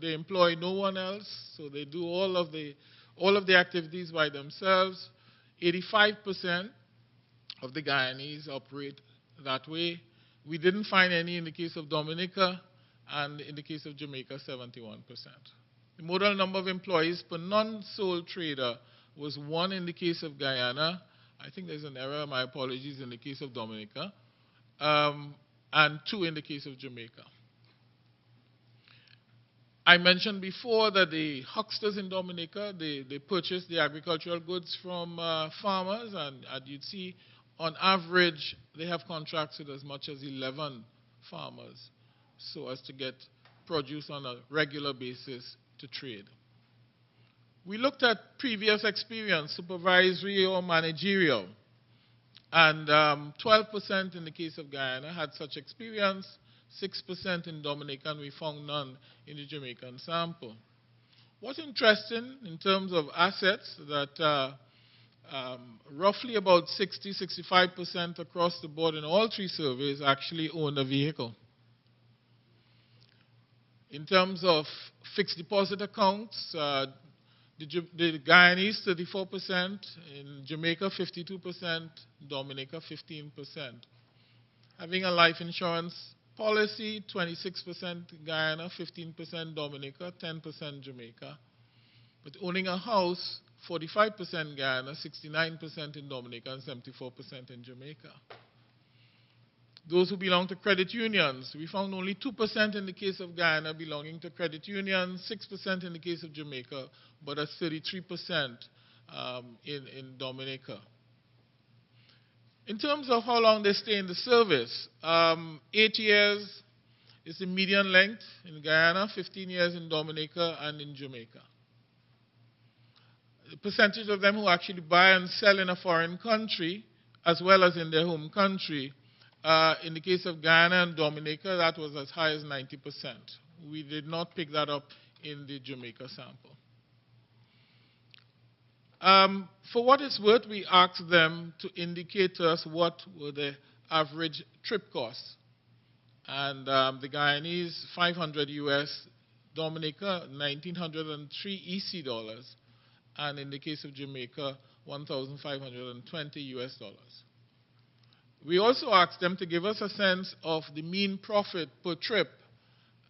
they employ no one else, so they do all of the activities by themselves. 85% of the Guyanese operate that way. We didn't find any in the case of Dominica, and in the case of Jamaica, 71%. The modal number of employees per non-sole trader was 1 in the case of Guyana. I think there's an error, my apologies, in the case of Dominica, and 2 in the case of Jamaica. I mentioned before that the hucksters in Dominica, they purchase the agricultural goods from farmers, and you'd see on average they have contracts with as much as 11 farmers so as to get produce on a regular basis to trade. We looked at previous experience, supervisory or managerial, and 12% in the case of Guyana had such experience, 6% in Dominica, and we found none in the Jamaican sample. What's interesting in terms of assets, that roughly about 60–65% across the board in all 3 surveys actually own a vehicle. In terms of fixed deposit accounts, the Guyanese 34%, in Jamaica 52%, Dominica 15%. Having a life insurance policy, 26% Guyana, 15% Dominica, 10% Jamaica. But owning a house, 45% Guyana, 69% in Dominica, and 74% in Jamaica. Those who belong to credit unions, we found only 2% in the case of Guyana belonging to credit unions, 6% in the case of Jamaica, but at 33% in Dominica. In terms of how long they stay in the service, 8 years is the median length in Guyana, 15 years in Dominica and in Jamaica. The percentage of them who actually buy and sell in a foreign country, as well as in their home country, in the case of Guyana and Dominica, that was as high as 90%. We did not pick that up in the Jamaica sample. For what it's worth, we asked them to indicate to us what were the average trip costs. And the Guyanese, 500 US, Dominica, 1,903 EC dollars, and in the case of Jamaica, 1,520 US dollars. We also asked them to give us a sense of the mean profit per trip,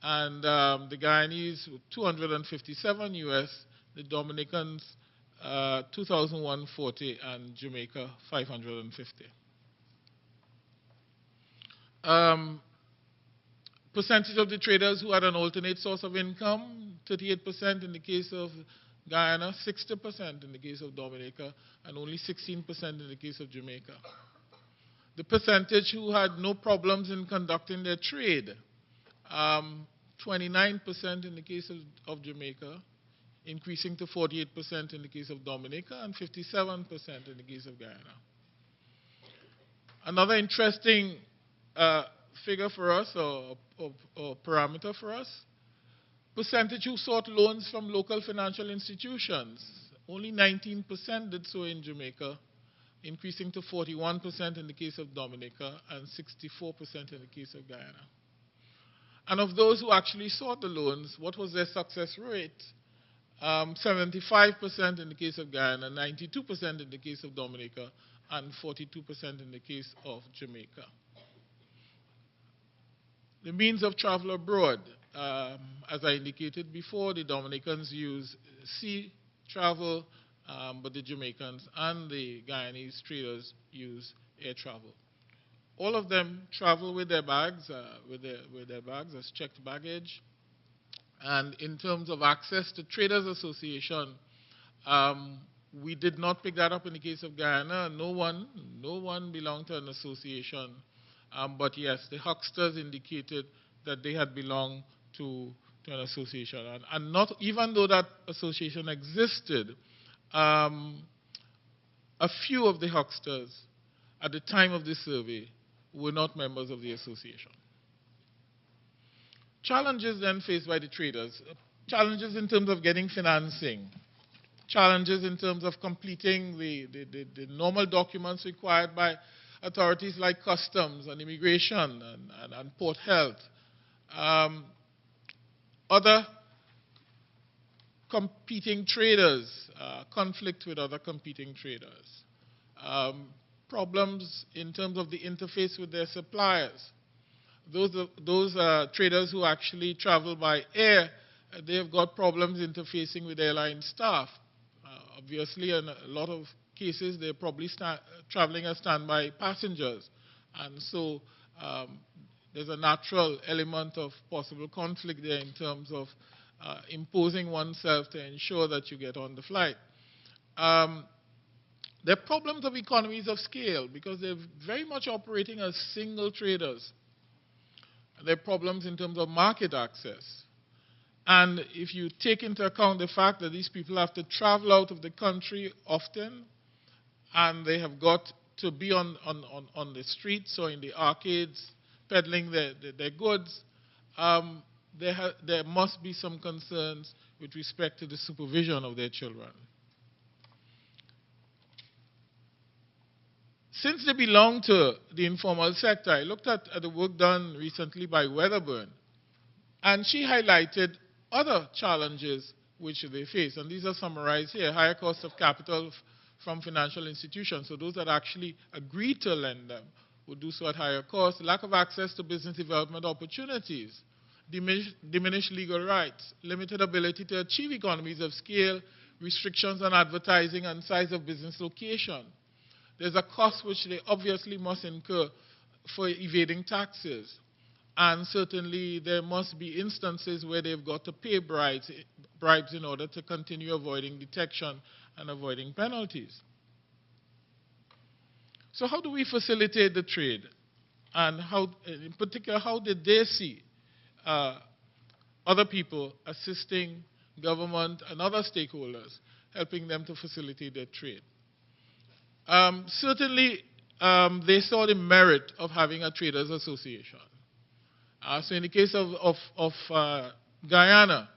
and the Guyanese, 257 US, the Dominicans, 2,140, and Jamaica, 550. Percentage of the traders who had an alternate source of income, 38% in the case of Guyana, 60% in the case of Dominica, and only 16% in the case of Jamaica. The percentage who had no problems in conducting their trade, 29% in the case of Jamaica, increasing to 48% in the case of Dominica, and 57% in the case of Guyana. Another interesting figure for us, or parameter for us, percentage who sought loans from local financial institutions. Only 19% did so in Jamaica, increasing to 41% in the case of Dominica and 64% in the case of Guyana. And of those who actually sought the loans, what was their success rate? 75% in the case of Guyana, 92% in the case of Dominica, and 42% in the case of Jamaica. The means of travel abroad. As I indicated before, the Dominicans use sea travel, but the Jamaicans and the Guyanese traders use air travel. All of them travel with their bags, as checked baggage. And in terms of access to Traders Association, we did not pick that up in the case of Guyana. No one belonged to an association. But yes, the hucksters indicated that they had belonged to an association. And not even though that association existed, a few of the hucksters at the time of this survey were not members of the association. Challenges then faced by the traders. Challenges in terms of getting financing. Challenges in terms of completing the normal documents required by authorities like customs and immigration and port health. Other competing traders, conflict with other competing traders, problems in terms of the interface with their suppliers. Those traders who actually travel by air, they have got problems interfacing with airline staff. Obviously, in a lot of cases, they're probably traveling as standby passengers. And so there's a natural element of possible conflict there in terms of imposing oneself to ensure that you get on the flight. There are problems of economies of scale because they're very much operating as single traders. There are problems in terms of market access. And if you take into account the fact that these people have to travel out of the country often, and they have got to be on the streets or in the arcades peddling their goods, there must be some concerns with respect to the supervision of their children. Since they belong to the informal sector, I looked at the work done recently by Weatherburn, and she highlighted other challenges which they face, and these are summarized here. Higher cost of capital from financial institutions, so those that actually agree to lend them would do so at higher cost. Lack of access to business development opportunities, diminished legal rights, limited ability to achieve economies of scale, restrictions on advertising and size of business location. There's a cost which they obviously must incur for evading taxes. And certainly there must be instances where they've got to pay bribes in order to continue avoiding detection and avoiding penalties. So how do we facilitate the trade? And how, in particular, how did they see other people assisting government and other stakeholders, helping them to facilitate their trade? Certainly, they saw the merit of having a traders association. So in the case of Guyana,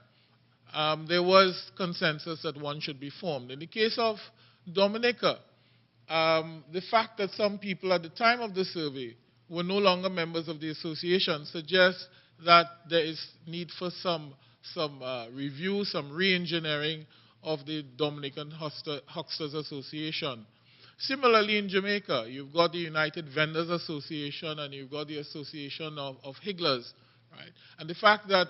there was consensus that one should be formed. In the case of Dominica, the fact that some people at the time of the survey were no longer members of the association suggests that there is need for some review, some re-engineering of the Dominican Hucksters Association. Similarly, in Jamaica, you've got the United Vendors Association and you've got the Association of Higglers, right? And the fact that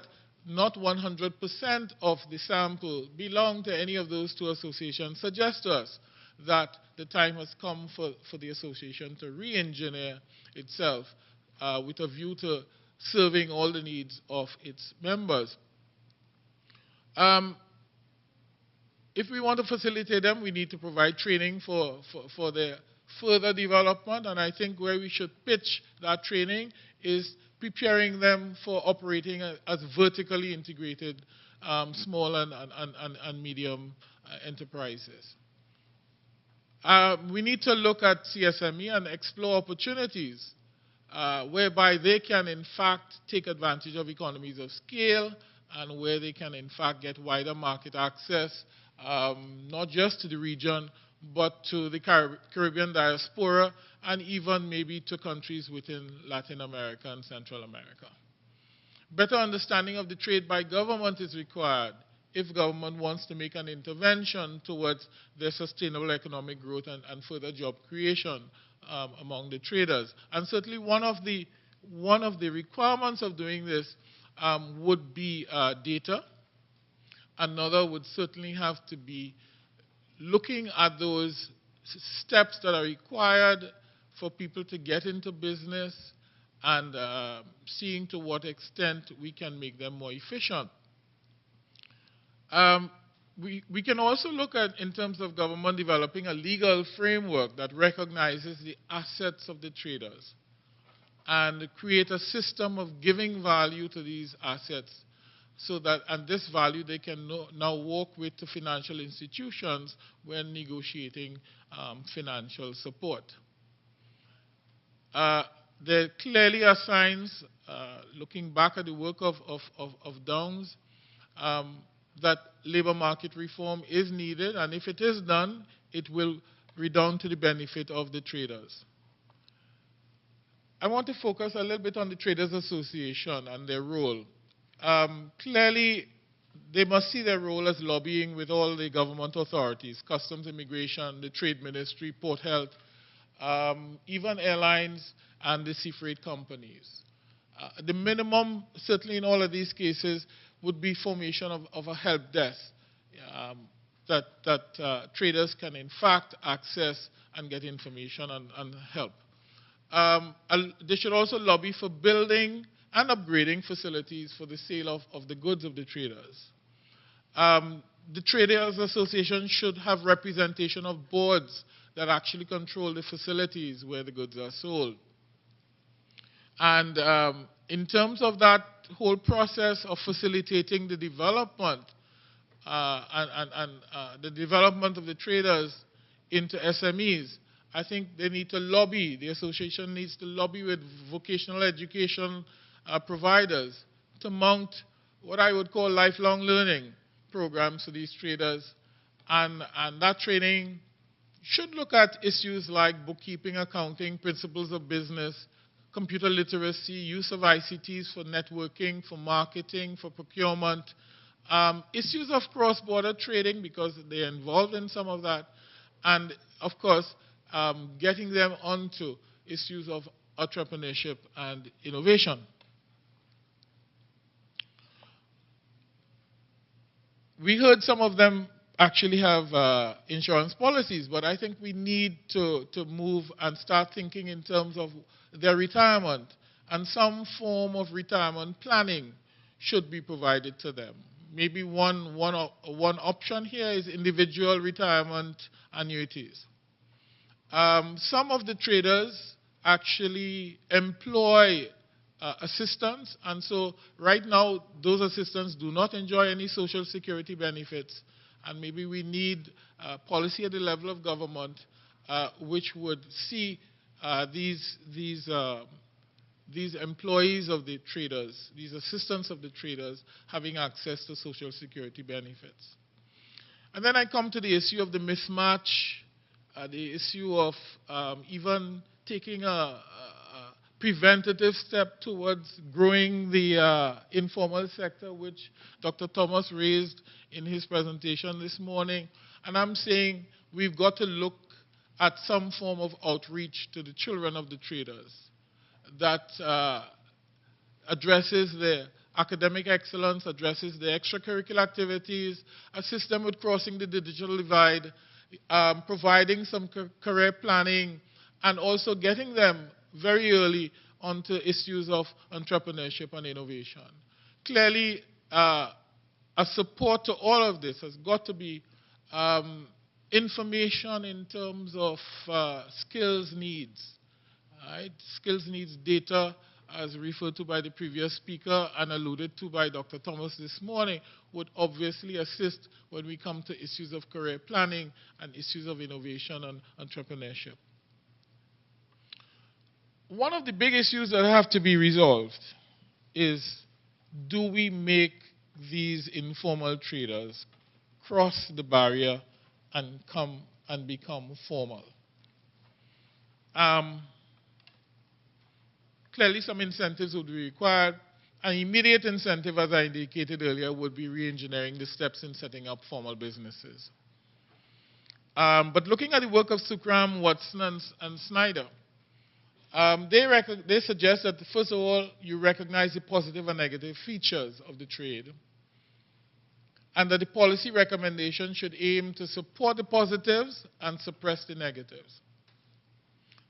not 100% of the sample belong to any of those two associations suggests to us that the time has come for the association to re-engineer itself with a view to serving all the needs of its members. If we want to facilitate them, we need to provide training for their further development, and I think where we should pitch that training is preparing them for operating as vertically integrated small and medium enterprises. We need to look at CSME and explore opportunities whereby they can in fact take advantage of economies of scale and where they can in fact get wider market access, not just to the region, but to the Caribbean diaspora, and even maybe to countries within Latin America and Central America. Better understanding of the trade by government is required if government wants to make an intervention towards their sustainable economic growth and further job creation among the traders. And certainly one of the requirements of doing this would be data. Another would certainly have to be looking at those steps that are required for people to get into business and seeing to what extent we can make them more efficient. We can also look at, in terms of government, developing a legal framework that recognizes the assets of the traders and create a system of giving value to these assets, so that, and this value they can now work with the financial institutions when negotiating financial support. There clearly are signs, looking back at the work of Downs, that labor market reform is needed, and if it is done, it will redound to the benefit of the traders. I want to focus a little bit on the Traders Association and their role. Clearly, they must see their role as lobbying with all the government authorities, customs, immigration, the trade ministry, port health, even airlines and the sea freight companies. The minimum, certainly in all of these cases, would be formation of a help desk that traders can in fact access and get information and help. They should also lobby for building and upgrading facilities for the sale of the goods of the traders. The Traders Association should have representation of boards that actually control the facilities where the goods are sold. And in terms of that whole process of facilitating the development the development of the traders into SMEs, I think they need to lobby, the association needs to lobby with vocational education providers to mount what I would call lifelong learning programs for these traders. And that training should look at issues like bookkeeping, accounting, principles of business, computer literacy, use of ICTs for networking, for marketing, for procurement, issues of cross-border trading because they're involved in some of that, and of course, getting them onto issues of entrepreneurship and innovation. We heard some of them actually have insurance policies, but I think we need to move and start thinking in terms of their retirement, and some form of retirement planning should be provided to them. Maybe one option here is individual retirement annuities. Some of the traders actually employ assistants, and so right now those assistants do not enjoy any social security benefits, and maybe we need policy at the level of government which would see these employees of the traders, these assistants of the traders, having access to social security benefits. And then I come to the issue of the mismatch, the issue of even taking a preventative step towards growing the informal sector, which Dr. Thomas raised in his presentation this morning. And I'm saying we've got to look at some form of outreach to the children of the traders that addresses their academic excellence, addresses their extracurricular activities, assist them with crossing the digital divide, providing some career planning, and also getting them very early onto issues of entrepreneurship and innovation. Clearly, a support to all of this has got to be information in terms of skills needs. Right? Skills needs data, as referred to by the previous speaker and alluded to by Dr. Thomas this morning, would obviously assist when we come to issues of career planning and issues of innovation and entrepreneurship. One of the big issues that have to be resolved is, do we make these informal traders cross the barrier and come and become formal? Clearly, some incentives would be required. An immediate incentive, as I indicated earlier, would be re-engineering the steps in setting up formal businesses. But looking at the work of Sukram, Watson, and Snyder, they suggest that, first of all, you recognize the positive and negative features of the trade, and that the policy recommendation should aim to support the positives and suppress the negatives.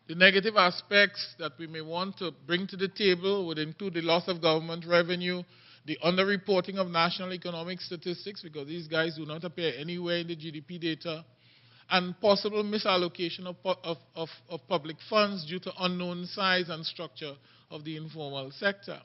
The negative aspects that we may want to bring to the table would include the loss of government revenue, the underreporting of national economic statistics, because these guys do not appear anywhere in the GDP data, and possible misallocation of public funds due to unknown size and structure of the informal sector.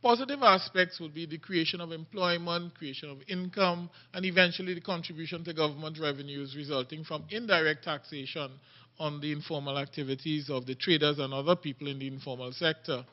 Positive aspects would be the creation of employment, creation of income, and eventually the contribution to government revenues resulting from indirect taxation on the informal activities of the traders and other people in the informal sector.